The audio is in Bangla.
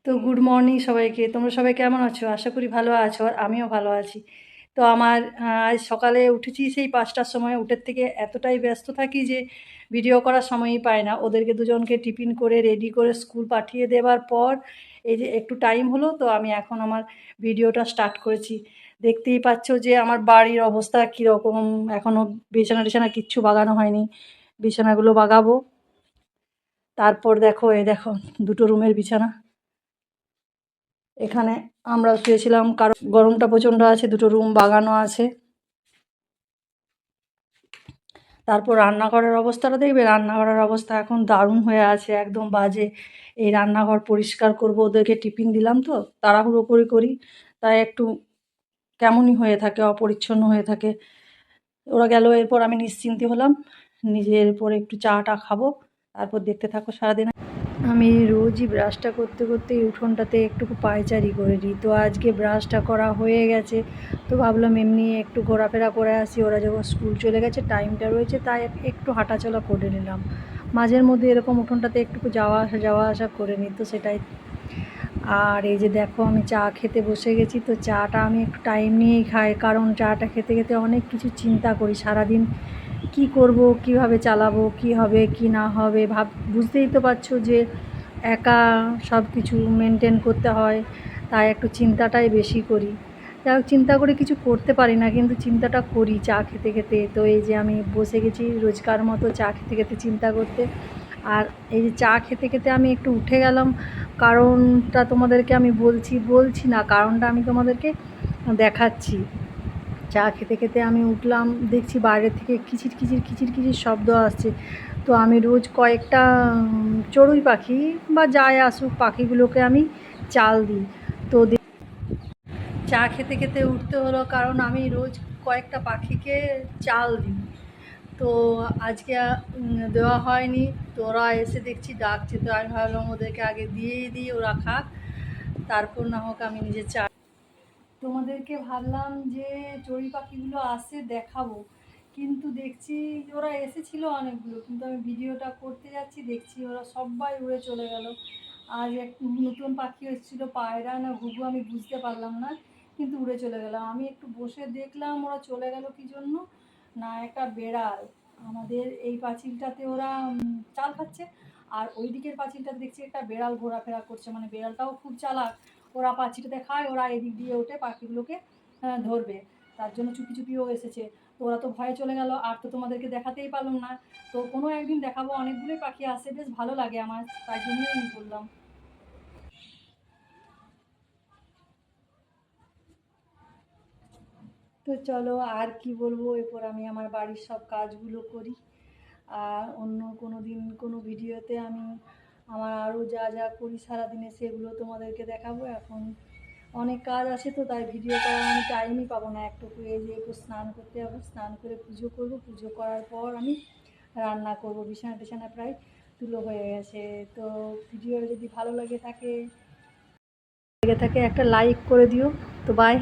তো গুড মর্নিং সবাইকে। তোমরা সবাই কেমন আছো? আশা করি ভালো আছো, আর আমিও ভালো আছি। তো আমার আজ সকালে উঠেছি সেই ৫টার সময়। উঠের থেকে এতটাই ব্যস্ত থাকি যে ভিডিও করার সময়ই পাই না। ওদেরকে দুজনকে টিফিন করে রেডি করে স্কুল পাঠিয়ে দেওয়ার পর এই যে একটু টাইম হলো, তো আমি এখন আমার ভিডিওটা স্টার্ট করেছি। দেখতেই পাচ্ছ যে আমার বাড়ির অবস্থা কীরকম। এখনও বিছানা টিছানা কিচ্ছু বাগানো হয়নি, বিছানাগুলো বাগাবো। তারপর দেখো, এই দেখো দুটো রুমের বিছানা। এখানে আমরা শুয়েছিলাম, কারণ গরমটা প্রচণ্ড আছে, দুটো রুম বাগানো আছে। তারপর রান্নাঘরের অবস্থাটা দেখবে, রান্নাঘরের অবস্থা এখন দারুণ হয়ে আছে, একদম বাজে। এই রান্নাঘর পরিষ্কার করব, ওদেরকে টিফিন দিলাম তো তাড়াহুড়ো করি, তাই একটু কেমনই হয়ে থাকে, অপরিচ্ছন্ন হয়ে থাকে। ওরা গেল, এরপর আমি নিশ্চিন্তি হলাম, নিজের পরে একটু চাটা খাবো। তারপর দেখতে থাকো সারাদিন। আমি রোজই ব্রাশটা করতে করতে উঠোনটাতে একটু পায়চারি করে নিই। তো আজকে ব্রাশটা করা হয়ে গেছে, তো ভাবলাম এমনি একটু ঘোরাফেরা করে আসি। ওরা যখন স্কুল চলে গেছে, টাইমটা রয়েছে, তাই একটু হাঁটাচলা করে নিলাম। মাঝের মধ্যে এরকম উঠোনটাতে একটু যাওয়া আসা করে নিই, তো সেটাই। আর এই যে দেখো, আমি চা খেতে বসে গেছি। তো চাটা আমি একটু টাইম নিয়েই খাই, কারণ চাটা খেতে খেতে অনেক কিছু চিন্তা করি সারাদিন। কি করব, কিভাবে চালাবো, কি হবে কি না হবে, বুঝতেই তো পারছো যে একা সব কিছু মেনটেন করতে হয়, তাই একটু চিন্তাটাই বেশি করি। যাই হোক, চিন্তা করে কিছু করতে পারি না, কিন্তু চিন্তাটা করি চা খেতে খেতে। তো এই যে আমি বসে গেছি রোজকার মতো চা খেতে খেতে চিন্তা করতে। আর এই যে চা খেতে খেতে আমি একটু উঠে গেলাম, কারণটা তোমাদেরকে আমি বলছি না, কারণটা আমি তোমাদেরকে দেখাচ্ছি। চা খেতে খেতে আমি উঠলাম, দেখছি বাইরে থেকে কিচির কিচির শব্দ আসছে। তো আমি রোজ কয়েকটা চড়ুই পাখি বা যাই আসুক পাখিগুলোকে আমি চাল দিই। তো চা খেতে খেতে উঠতে হলো, কারণ আমি রোজ কয়েকটা পাখিকে চাল দিই। তো আজকে দেওয়া হয়নি, তো ওরা এসে দেখছি ডাকছে, তো আমি ভাবলাম ওদেরকে আগে দিয়েই দিই, ওরা খাক, তারপর না হোক আমি নিজে চা। তোমাদেরকে ভাবলাম যে চড়ুই পাখিগুলো আসে দেখাবো, কিন্তু দেখছি ওরা এসেছিল অনেকগুলো, কিন্তু আমি ভিডিওটা করতে যাচ্ছি, দেখছি ওরা সবাই উড়ে চলে গেল। আজ এক নতুন পাখি এসেছিলো, পায়রা না ঘুঘু আমি বুঝতে পারলাম না, কিন্তু উড়ে চলে গেল। আমি একটু বসে দেখলাম ওরা চলে গেল কী জন্য। না, একটা বেড়াল আমাদের এই পাঁচিলটাতে ওরা চাল খাচ্ছে, আর ওই দিকের পাঁচিলটাতে দেখছি একটা বেড়াল ঘোরাফেরা করছে। মানে বেড়ালটাও খুব চালাক, ওরা পাখিটাতে খায়, ওরা এদিক দিয়ে ওঠে পাখিগুলোকে ধরবে, তার জন্য চুপি চুপিও এসেছে। তো ওরা তো ভয়ে চলে গেল, আর তো তোমাদেরকে দেখাতেই পারলাম না। তো কোনো একদিন দেখাবো, অনেকগুলোই পাখি আসে, বেশ ভালো লাগে আমার, তাই জন্যই আমি বললাম। তো চলো, আর কি বলবো, এরপর আমি আমার বাড়ির সব কাজগুলো করি। আর অন্য কোনো দিন কোনো ভিডিওতে আমি আমার আরও যা যা করি সারাদিনে সেগুলো তোমাদেরকে দেখাবো। এখন অনেক কাজ আছে, তো তাই ভিডিও করার আমি টাইমই পাবো না। একটু এই যে একটু স্নান করতে যাবো, স্নান করে পুজো করব, পুজো করার পর আমি রান্না করব। বিছানা টিছানা প্রায় তুলো হয়ে গেছে। তো ভিডিওটা যদি ভালো লেগে থাকে একটা লাইক করে দিও। তো বাই।